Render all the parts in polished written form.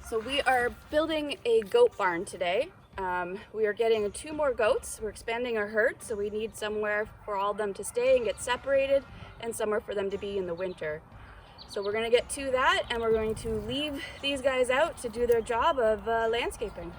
So we are building a goat barn today. We are getting 2 more goats. We're expanding our herd, so we need somewhere for all of them to stay and get separated and somewhere for them to be in the winter. So we're gonna get to that, and we're going to leave these guys out to do their job of landscaping.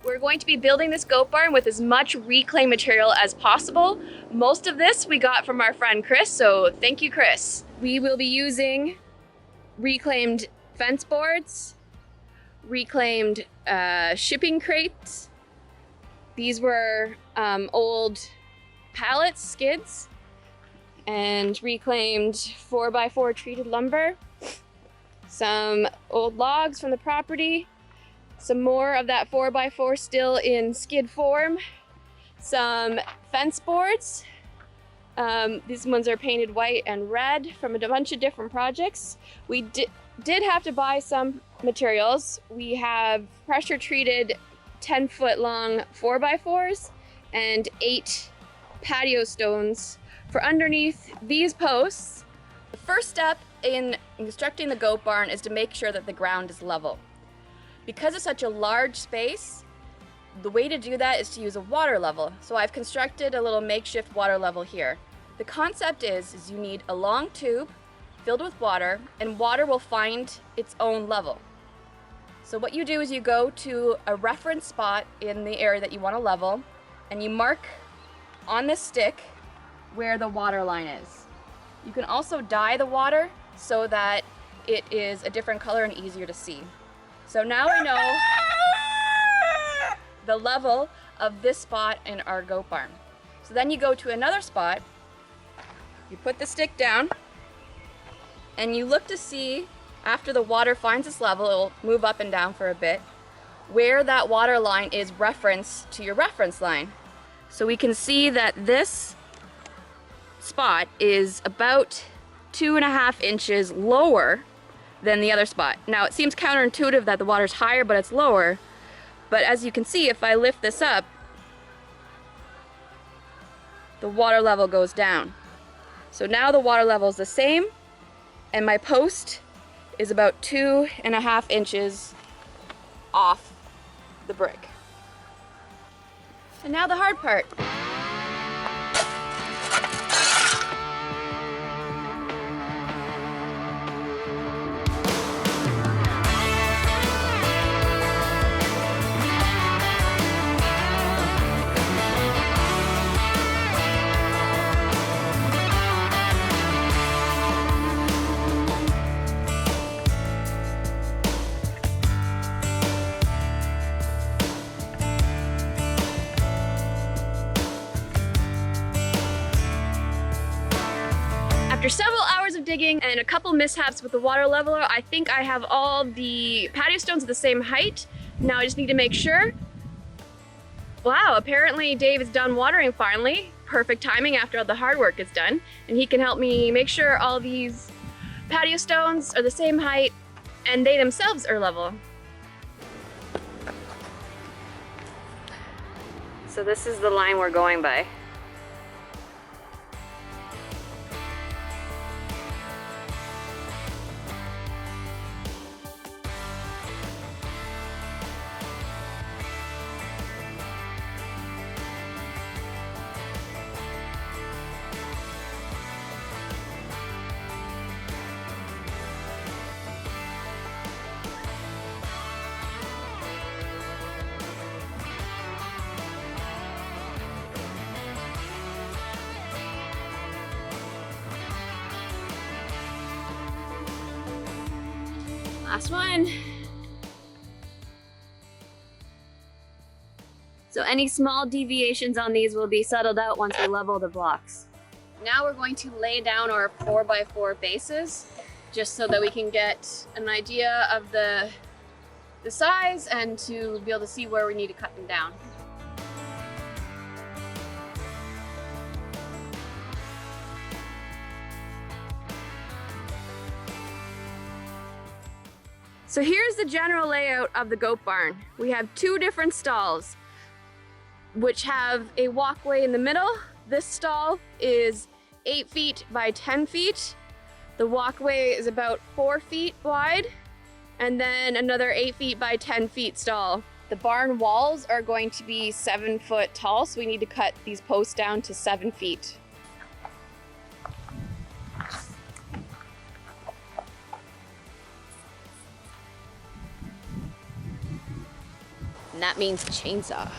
We're going to be building this goat barn with as much reclaimed material as possible. Most of this we got from our friend Chris, so thank you, Chris. We will be using reclaimed fence boards, reclaimed shipping crates. These were old pallets, skids, and reclaimed 4x4 treated lumber, some old logs from the property, some more of that 4x4 still in skid form, some fence boards. These ones are painted white and red from a bunch of different projects. We did have to buy some materials. We have pressure treated 10-foot long 4x4s and 8 patio stones for underneath these posts. The first step in constructing the goat barn is to make sure that the ground is level. Because it's such a large space, the way to do that is to use a water level. So I've constructed a little makeshift water level here. The concept is you need a long tube filled with water, and water will find its own level. So what you do is you go to a reference spot in the area that you want to level, and you mark on this stick where the water line is. You can also dye the water so that it is a different color and easier to see. So now we know the level of this spot in our goat barn. So then you go to another spot, you put the stick down, and you look to see, after the water finds its level, it will move up and down for a bit, where that water line is referenced to your reference line. So we can see that this spot is about 2.5 inches lower than the other spot. Now it seems counterintuitive that the water's higher but it's lower, but as you can see, if I lift this up, the water level goes down. So now the water level is the same, and my post is about 2.5 inches off the brick. And now the hard part. After several hours of digging and a couple mishaps with the water leveler, I think I have all the patio stones at the same height. Now I just need to make sure. Wow, apparently Dave is done watering finally. Perfect timing after all the hard work is done. And he can help me make sure all these patio stones are the same height and they themselves are level. So this is the line we're going by. Last one. So any small deviations on these will be settled out once we level the blocks. Now we're going to lay down our 4x4 bases, just so that we can get an idea of the size and to be able to see where we need to cut them down. So here's the general layout of the goat barn. We have 2 different stalls, which have a walkway in the middle This stall is 8 feet by 10 feet. The walkway is about 4 feet wide, and then another 8 feet by 10 feet stall. The barn walls are going to be 7 foot tall, so we need to cut these posts down to 7 feet. And that means chainsaw.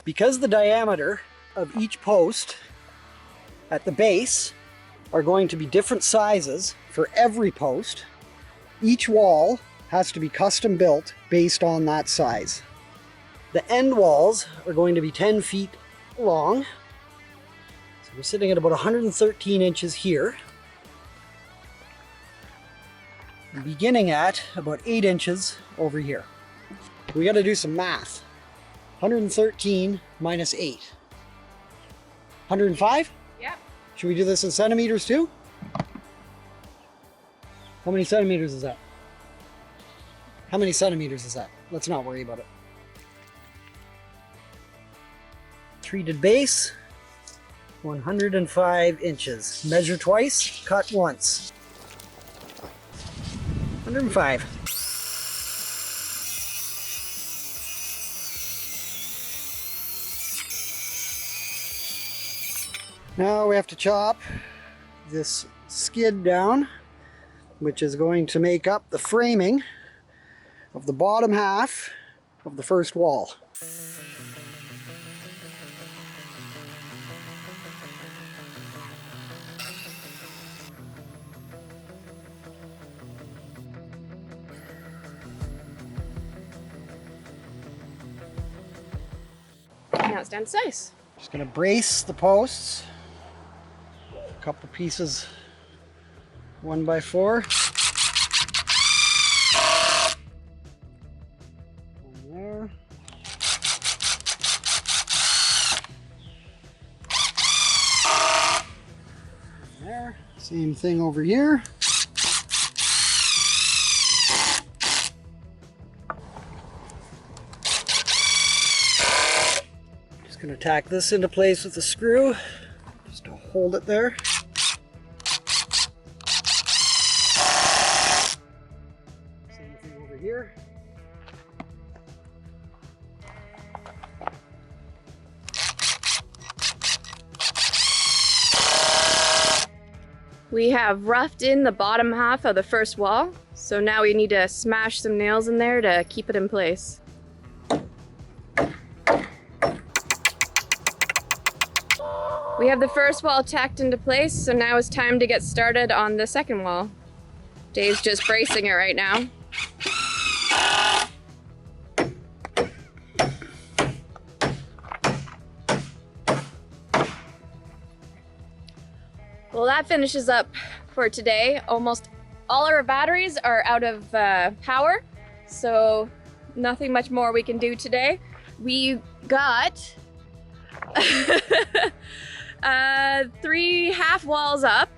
Because the diameter of each post at the base are going to be different sizes for every post, each wall has to be custom built based on that size. The end walls are going to be 10 feet long. So we're sitting at about 113 inches here, and beginning at about 8 inches over here. We got to do some math. 113 minus 8. 105? Yep. Should we do this in centimeters too? How many centimeters is that? How many centimeters is that? Let's not worry about it. Treated base, 105 inches. Measure twice, cut once. 105. Now we have to chop this skid down, which is going to make up the framing of the bottom half of the first wall. Now it's down to size. Just going to brace the posts. A couple pieces 1x4. One there. There. Same thing over here. Just going to tack this into place with a screw just to hold it there. Same thing over here. We have roughed in the bottom half of the first wall, so now we need to smash some nails in there to keep it in place. We have the first wall tacked into place, so now it's time to get started on the second wall. Dave's just bracing it right now. Well, that finishes up for today. Almost all our batteries are out of power, so nothing much more we can do today. We got 3 half walls up,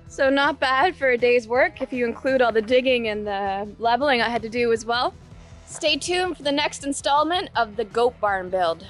so not bad for a day's work if you include all the digging and the leveling I had to do as well. Stay tuned for the next installment of the goat barn build.